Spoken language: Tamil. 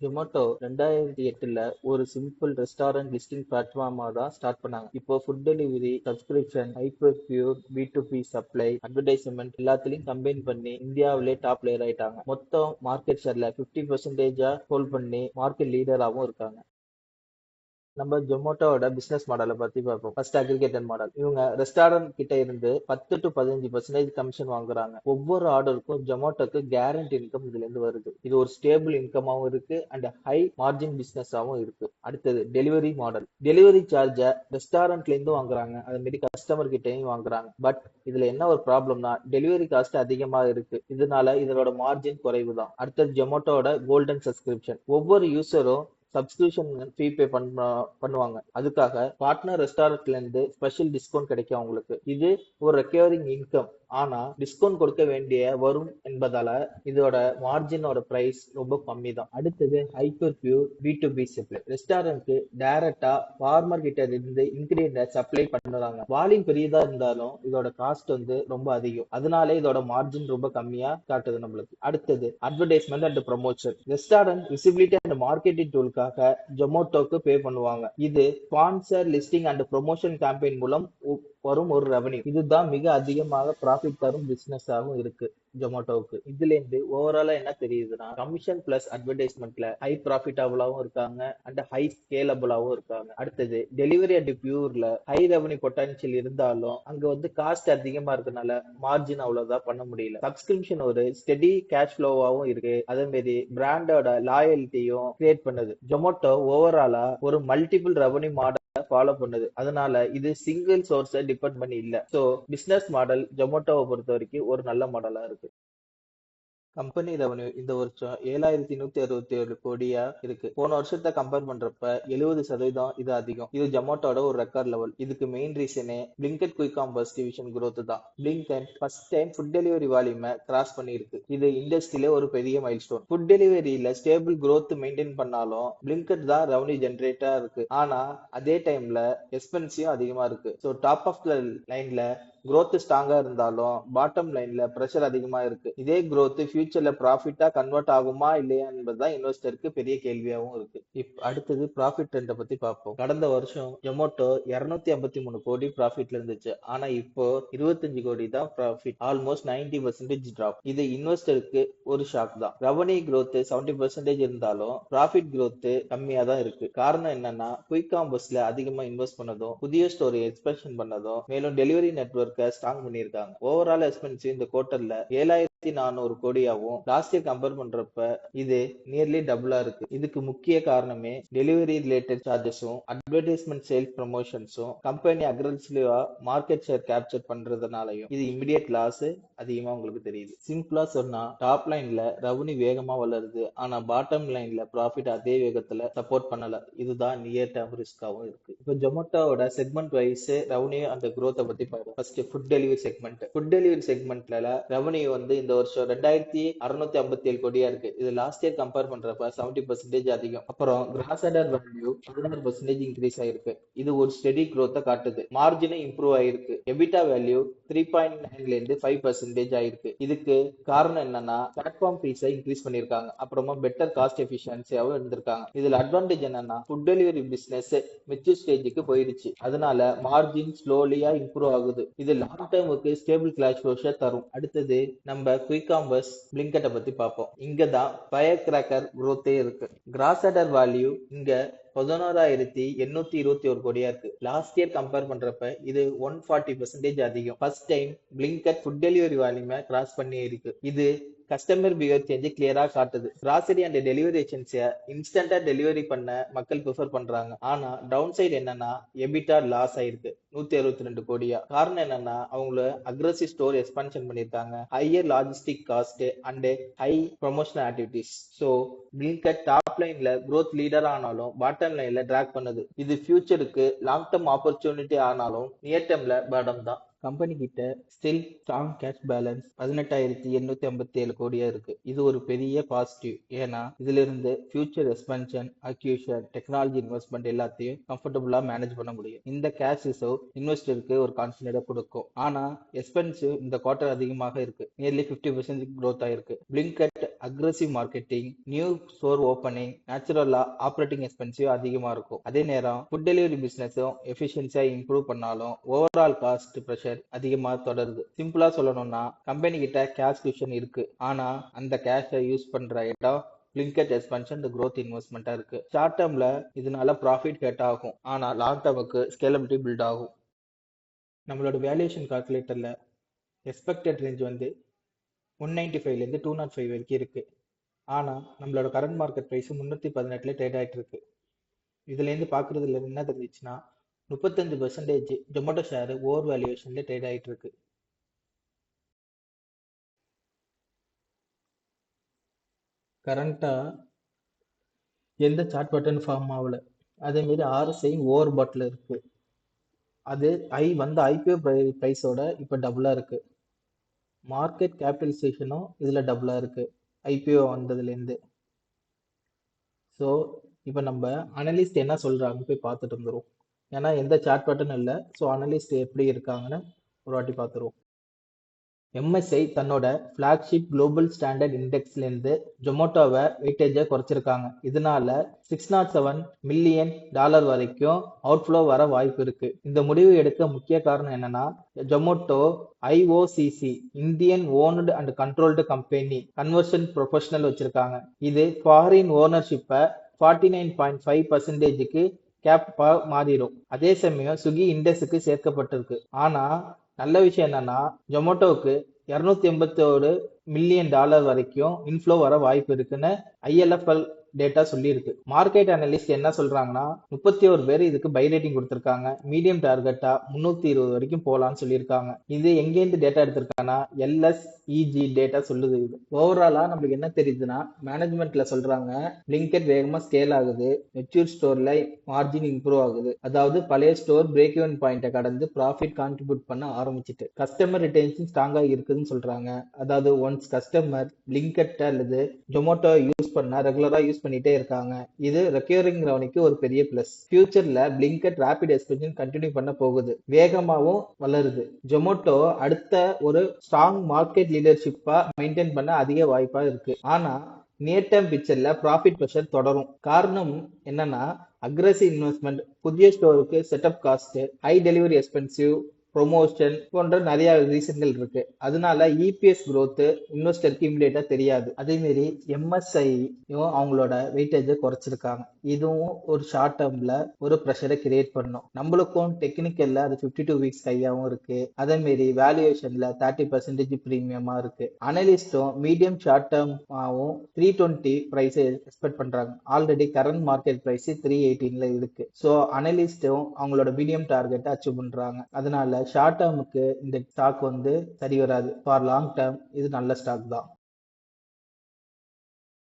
ஜொமேட்டோ 2008ல ஒரு சிம்பிள் ரெஸ்டாரண்ட் லிஸ்டிங் பிளாட்ஃபார்மா தான் ஸ்டார்ட் பண்ணாங்க. இப்போ food delivery, subscription, hyper pure, B2B supply, advertisement எல்லாத்துலயும் கம்பைன் பண்ணி இந்தியாவிலே டாப் பிளேயர் ஆயிட்டாங்க. மொத்தம் மார்க்கெட் ஷேர்ல 50% ஹோல்ட் பண்ணி மார்க்கெட் லீடராகவும் இருக்காங்க. நம்ம ஜொமேட்டோவோட பிசினஸ் மாடலை பத்தி பார்ப்போம். First aggregated model. இவங்க ரெஸ்டாரண்ட் கிட்ட இருந்து 10 to 15% கமிஷன் வாங்குறாங்க. ஒவ்வொரு ஆர்டருக்கும் ஜொமேட்டோக்கு கேரண்டி இன்கம் இதுல இருந்து வருது. இது ஒரு ஸ்டேபிள் இன்கமாவும் இருக்கு அண்ட் ஹை மார்ஜின் பிசினஸாவும் இருக்கு. அடுத்தது டெலிவரி மாடல். டெலிவரி சார்ஜ ரெஸ்டாரண்ட்ல இருந்து வாங்குறாங்க, அதே மாதிரி கஸ்டமர் கிட்டையும் வாங்குறாங்க. பட் இதுல என்ன ஒரு ப்ராப்ளம்னா டெலிவரி காஸ்ட் அதிகமா இருக்கு. இதனால இதோட மார்ஜின் குறைவு தான். அடுத்தது ஜொமேட்டோட கோல்டன் சப்ஸ்கிரிப்ஷன். ஒவ்வொரு யூசரும் சப்ஸ்கிரிப்ஷன் ஃபீ பே பண்ணுவாங்க. அதுக்காக பார்ட்னர் ரெஸ்டாரண்ட்ல இருந்து ஸ்பெஷல் டிஸ்கவுண்ட் கிடைக்கும் அவங்களுக்கு. இது ஒரு ரெக்கரிங் இன்கம். ஆனா டிஸ்கவுண்ட் கொடுக்க வேண்டிய வரும் என்பதால இதோட மார்ஜினோட பிரைஸ் ரொம்ப கம்மி தான். அடுத்தது ஹைப்பர் பியூர் B2B சப்ளை. ரெஸ்டாரண்ட்க்கு டைரக்டா ஃபார்மர் கிட்ட இருந்து இன்கிரியன்ட சப்ளை பண்ணுறாங்க. வால்யூம் பெரியதா இருந்தாலும் இதோட காஸ்ட் ரொம்ப அதிகம். அதனால இதோட மார்ஜின் ரொம்ப கம்மியா காட்டுது நம்மளுக்கு. அடுத்தது advertisement and promotion. Restaurant visibility and marketing டூலுக்காக ஜொமேட்டோக்கு பே பண்ணுவாங்க. இது sponsor listing and promotion campaign மூலம் வரும் ஒரு ரெவன்யூ. இதுதான் மிக அதிகமாக ப்ராஃபிட் தரும் பிசினஸ் ஆகவும் இருக்கு ஜொமேட்டோவுக்கு. இதுல இருந்து ஓவராலா என்ன தெரியுதுன்னா கமிஷன் பிளஸ் அட்வர்டைஸ்மெண்ட்ல ஹை ப்ராஃபிட்டபிளாவும் இருக்காங்க அண்ட் ஹை ஸ்கேலபிளாவும் இருக்காங்க. அடுத்தது டெலிவரி அண்ட் பியூர்ல ஹை ரெவன்யூ பொட்டன்ஷியல் இருந்தாலும் அங்க காஸ்ட் அதிகமா இருக்கனால மார்ஜின் அவ்வளவுதான் பண்ண முடியல. சப்ஸ்கிரிப்ஷன் ஒரு ஸ்டெடி கேஷ் ஃப்ளோவாவும் இருக்கு. அதே மாதிரி பிராண்டோட லாயல்ட்டியும் கிரியேட் பண்ணுது. ஜொமேட்டோ ஓவராலா ஒரு மல்டிபிள் ரெவன்யூ மாடல் ஃபாலோ பண்ணுது. அதனால இது சிங்கிள் சோர்ஸை டிபெண்ட் பண்ணி இல்ல. சோ பிசினஸ் மாடல் ஜொமேட்டோவை பொறுத்த வரைக்கும் ஒரு நல்ல மாடலா இருக்கு. கம்பெனி ரெவன்யூ இந்த வருஷம் 7167 கோடியா இருக்கு. போன வருஷத்தை கம்பேர் பண்றப்ப 70% இது அதிகம். இது ஜொமேட்டோட ஒரு ரெக்கார்ட் லெவல். இதுக்கு மெயின் ரீசனே Blinkit quick commerce division growth தான். Blinkit first time food delivery வால்யூமை கிராஸ் பண்ணியிருக்கு. இது இண்டஸ்ட்ரியில ஒரு பெரிய மைல்ஸ்டோன். ஃபுட் டெலிவரியில ஸ்டேபிள் growth மெயின்டைன் பண்ணாலும் பிளிங்கட் தான் ரெவன்யூ ஜென்ரேட்டா இருக்கு. ஆனா அதே டைம்ல எக்ஸ்பென்சிவ் அதிகமா இருக்கு. ஸோ டாப் ஆஃப் த லைன்ல growth ஸ்ட்ராங்கா இருந்தாலும் பாட்டம் லைன்ல பிரஷர் அதிகமா இருக்கு. இதே growth ஃபியூச்சர்ல ப்ராஃபிட்டா கன்வெர்ட் ஆகுமா இல்லையா என்பதுதான் இன்வெஸ்டருக்கு பெரிய கேள்வியாவும் இருக்கு. அடுத்தது ப்ராஃபிட் ட்ரெண்டை பத்தி பார்ப்போம். கடந்த வருஷம் ஜொமேட்டோ 253 கோடி ப்ராஃபிட்ல இருந்துச்சு. ஆனா இப்போ 25 கோடி தான் ப்ராஃபிட். Almost 90% drop. இது இன்வெஸ்டருக்கு ஒரு ஷாக் தான். ரெவன்யூ growth 70% இருந்தாலும் ப்ராஃபிட் growth கம்மியா தான் இருக்கு. காரணம் என்னன்னா குயிக் காமர்ஸ்ல அதிகமா இன்வெஸ்ட் பண்ணதும், புதிய ஸ்டோரி எக்ஸ்பென்ஷன் பண்ணதும், மேலும் டெலிவரி நெட்வொர்க் ஸ்ட்ராங் பண்ணிருக்காங்க. ஓவரால் எக்ஸ்பென்சிவ் இந்த குவார்டர்ல 7400 கோடியாவும் லாஸ்ட் இயர் கம்பேர் பண்றப்ப இது நியர்லி டபுளா இருக்கு. இதுக்கு முக்கிய காரணமே டெலிவரி ரிலேட்டட் சார்ஜஸும் அட்வர்டைஸ்மெண்ட் சேல்ஸ் ப்ரமோஷன்ஸும் கம்பெனி அக்ரெசிவா மார்க்கெட் ஷேர் கேப்சர் பண்றதுனாலையும் இது இமிடியட் லாஸ் அதிகமா உங்களுக்கு தெரியுது. சிம்பிளா சொன்னா டாப் லைன்ல ரெவன்யூ வேகமா வளருது, ஆனா பாட்டம் லைன்ல ப்ராஃபிட் அதே வேகத்துல சப்போர்ட் பண்ணல. இதுதான் நியர் டேர்ம் ரிஸ்காவும் இருக்கு. இப்போ ஜொமேட்டோவோட செக்மெண்ட் வைஸ் ரெவன்யூ அந்த growth பத்தி பார்ப்போம். First food delivery segment. Food delivery செக்மெண்ட்ல ரெவன்யூ இந்த வருஷம் 2657 கோடியா இருக்கு. இது லாஸ்ட் இயர் கம்பேர் பண்றப்ப 70% அதிகம். அப்புறம் கிராஸ் ஆர்டர் வேல்யூ 16% இன்க்ரீஸ் ஆயிருக்கு. இது ஒரு ஸ்டெடி growth காட்டுது. மார்ஜினும் இம்ப்ரூவ் ஆயிருக்கு. எபிட்டா வேல்யூ 3.9ல இருந்து 5% ஆயிருக்கு. இதுக்கு காரணம் என்னன்னா பிளாட்ஃபார்ம் ஃபீஸை இன்க்ரீஸ் பண்ணிருக்காங்க. அப்புறமா பெட்டர் காஸ்ட் எஃபிஷியன்சியாவும் இருந்திருக்காங்க. இதுல அட்வான்டேஜ் என்னன்னா ஃபுட் டெலிவரி பிசினஸ் மெச்சூர் ஸ்டேஜுக்கு போயிருச்சு. அதனால மார்ஜின் ஸ்லோலியா இம்ப்ரூவ் ஆகுது. இது லாங் டேர்முக்கு ஸ்டேபிள் கேஷ் ஃப்ளோஸை தரும். அடுத்தது நம்ம குயிக் காமர்ஸ் பிளிங்கட்டை பத்தி பார்ப்போம். இங்கதான் ஃபயர் கிராக்கர் growth இருக்கு. கிராஸ் ஆர்டர் வேல்யூ இங்க 11,821 கோடியா இருக்கு. லாஸ்ட் இயர் கம்பேர் பண்றப்ப இது 140% அதிகம். First time Blinkit food delivery வால்யூமை கிராஸ் பண்ணி இருக்கு. இது கஸ்டமர் பிஹேவியர் சேஞ்ச் கிளியரா காட்டுது. கிராசரி அண்ட் டெலிவரி ஏஜென்சியை இன்ஸ்டன்டா டெலிவரி பண்ண மக்கள் ப்ரிஃபர் பண்றாங்க. ஆனா டவுன் சைடு என்னன்னா எபிட்டா லாஸ் ஆயிருக்கு 162 கோடியா. காரணம் என்னன்னா அவங்கள அக்ரெசிவ் ஸ்டோர் எக்ஸ்பான்ஷன் பண்ணிருக்காங்க, higher logistic cost and high promotional activities. So Blinkit top லைன்ல growth லீடர் ஆனாலும் பாட்டம் லைன்ல டிராக் பண்ணுது. இது ஃபியூச்சருக்கு லாங் டர்ம் ஆப்பர்ச்சுனிட்டி ஆனாலும் நியர் டர்ம்ல பேடம் தான். கம்பெனி கிட்ட ஸ்டில் ஸ்ட்ராங் கேஷ் பேலன்ஸ் 18,857 கோடியா இருக்கு. இது ஒரு பெரிய பாசிட்டிவ். ஏன்னா இதுல இருந்து ஃபியூச்சர் எக்ஸ்பென்ஷன், அக்யூஷன், டெக்னாலஜி இன்வெஸ்ட்மெண்ட் எல்லாத்தையும் கம்ஃபர்டபுளா மேனேஜ் பண்ண முடியும். இந்த கேஷ் ரிசர்வ் இன்வெஸ்டருக்கு ஒரு கான்ஃபிடென்ட் கொடுக்கும். ஆனா எக்ஸ்பென்சிவ் இந்த குவார்டர் அதிகமாக இருக்கு. நியர்லி 50% growth ஆயிருக்கு. Blinkit aggressive marketing, new store opening, நேச்சுரலா ஆப்ரேட்டிங் எக்ஸ்பென்சிவ் அதிகமா இருக்கும். அதே நேரம் ஃபுட் டெலிவரி பிசினஸும் எஃபிஷியன்சியா இம்ப்ரூவ் பண்ணாலும் ஓவரால் காஸ்ட் பிரஷர் அதிகமா தொடருது. சிம்பிளா சொல்லணும்னா கம்பெனி கிட்ட கேஷ் குஷன் இருக்கு. ஆனா அந்த கேஷை யூஸ் பண்ற இடம் பிளிங்கட் எக்ஸ்பென்ஷன் growth இன்வெஸ்ட்மெண்டா இருக்கு. ஷார்ட் டேர்ம்ல இதனால ப்ராஃபிட் கட் ஆகும். ஆனா லாங் டேர்முக்கு ஸ்கேலபிலிட்டி பில்ட் ஆகும். நம்மளோட வேல்யூஷன் கால்குலேட்டர்ல எக்ஸ்பெக்டட் ரேஞ்ச் வந்து 195 இருந்து 205 வரைக்கும் இருக்கு. ஆனா நம்மளோட கரண்ட் மார்க்கெட் பிரைஸ் 318ல ட்ரேட் ஆயிட்டு இருக்கு. இதுல இருந்து பாக்குறதுல என்ன தெரிஞ்சுச்சுன்னா 35% ஜொமேட்டோ ஷேர் ஓவர் வேல்யூவேஷன்ல ட்ரேட் ஆயிட்டு இருக்கு. கரண்டா எந்த சார்ட் பட்டன் ஃபார்ம் ஆகல. அதே மாதிரி RSI ஓவர் பாட்ல இருக்கு. அது ஐபிஓ பிரைஸோட இப்ப டபுளா இருக்கு. மார்க்கெட் கேபிட்டலைசேஷனும் இதுல டபுளா இருக்கு ஐபிஓ வந்ததுல இருந்து. ஸோ இப்போ நம்ம அனலிஸ்ட் என்ன சொல்றாங்க போய் பார்த்துட்டு வந்துடும். ஏன்னா எந்த சார்ட் பட்டனும் இல்லை. ஸோ அனலிஸ்ட் எப்படி இருக்காங்கன்னு ஒரு வாட்டி பார்த்துருவோம். MSI தன்னோட ஃபிளாக்ஷிப் குளோபல் ஸ்டாண்டர்ட் இண்டெக்ஸ்ல இருந்து ஜொமேட்டோவை வெயிட்டேஜை குறைச்சிருக்காங்க. இதனால $607 மில்லியன் வரைக்கும் அவுட்ஃப்ளோ வர வாய்ப்பு இருக்கு. இந்த முடிவு எடுக்க முக்கிய காரணம் என்னன்னா Zomato IOCC Indian owned and controlled company conversion professional வச்சிருக்காங்க. இது ஃபாரின் ஓனர்ஷிப்பை 49.5%க்கு கேப்பா மாறிடும். அதே சமயம் ஸ்விக்கி இண்டெக்ஸுக்கு சேர்க்கப்பட்டிருக்கு. ஆனா நல்ல விஷயம் என்னன்னா ஜொமேட்டோவுக்கு $281 மில்லியன் வரைக்கும் இன்ஃப்ளோ வர வாய்ப்பு இருக்குன்னு ILFL டேட்டா சொல்லியிருக்கு. மார்க்கெட் அனலிஸ்ட் என்ன சொல்றாங்கன்னா 31 பேர் இதுக்கு பை ரேட்டிங் கொடுத்திருக்காங்க. மீடியம் டார்கெட்டா 320 வரைக்கும் போலான்னு சொல்லியிருக்காங்க. இது எங்கேருந்து டேட்டா எடுத்திருக்காங்கன்னா LSEG டேட்டா சொல்லுது. இது ஓவராலா நம்மளுக்கு என்ன தெரியுதுன்னா மேனேஜ்மெண்ட்ல சொல்றாங்க பிளிங்கட் வேகமா ஸ்கேல் ஆகுது. மெச்சூர் ஸ்டோர்ல மார்ஜின் இம்ப்ரூவ் ஆகுது. அதாவது பழைய ஸ்டோர் பிரேக் ஈவன் பாயிண்ட கடந்து ப்ராஃபிட் கான்ட்ரிபியூட் பண்ண ஆரம்பிச்சிட்டு கஸ்டமர் ரிட்டென்ஷன் ஸ்ட்ராங்கா இருக்குதுன்னு சொல்றாங்க. அதாவது ஒன்ஸ் கஸ்டமர் பிளிங்கட் அல்லது ஜொமேட்டோ யூஸ் பண்ணா ரெகுலரா யூஸ் பண்ணிட்டே இருக்காங்க. இது ரெக்கரிங் ரெவன்யூக்கு ஒரு பெரிய பிளஸ். ஃபியூச்சர்ல பிளிங்கட் ரேபிட் எக்ஸ்பென்ஷன் கண்டினியூ பண்ண போகுது. வேகமாவும் வளருது. ஜொமேட்டோ அடுத்த ஒரு ஸ்ட்ராங் மார்க்கெட் லீடர்ஷிப்பா மெயின்டைன் பண்ண அதிக வாய்ப்பா இருக்கு. ஆனா நியர் டேர்ம் பிக்சர்ல ப்ராஃபிட் பிரஷர் தொடரும். காரணம் என்னன்னா அக்ரெசிவ் இன்வெஸ்ட்மெண்ட், புதிய ஸ்டோருக்கு setup cost, high delivery expensive, promotion போன்ற நிறைய ரீசன்கள் இருக்கு. அதனால EPS growth இன்வெஸ்டருக்கு இமிடியேட்டா தெரியாது. அதே மாதிரி MSI அவங்களோட வெயிட்டேஜை குறைச்சிருக்காங்க. இதுவும் ஒரு ஷார்ட் டேர்ம்ல ஒரு ப்ரெஷரை கிரியேட் பண்ணும். நம்மளுக்கும் டெக்னிக்கல்ல அது 52 வீக்ஸ் கையாவும் இருக்கு. அதே மாதிரி வேல்யூவேஷன்ல 30% பிரீமியமா இருக்கு. அனலிஸ்டும் மீடியம் ஷார்ட் டேர்மாவும் 320 பிரைஸ் எக்ஸ்பெக்ட் பண்றாங்க. ஆல்ரெடி கரண்ட் மார்க்கெட் பிரைஸ் 318ல இருக்கு. ஸோ அனலிஸ்டும் அவங்களோட மீடியம் டார்கெட்டை அச்சீவ் பண்றாங்க. அதனால ஷார்ட் டேர்முக்கு இந்த ஸ்டாக் வந்து சரி வராது. ஃபார் லாங் டேர்ம் இது நல்ல ஸ்டாக் தான்.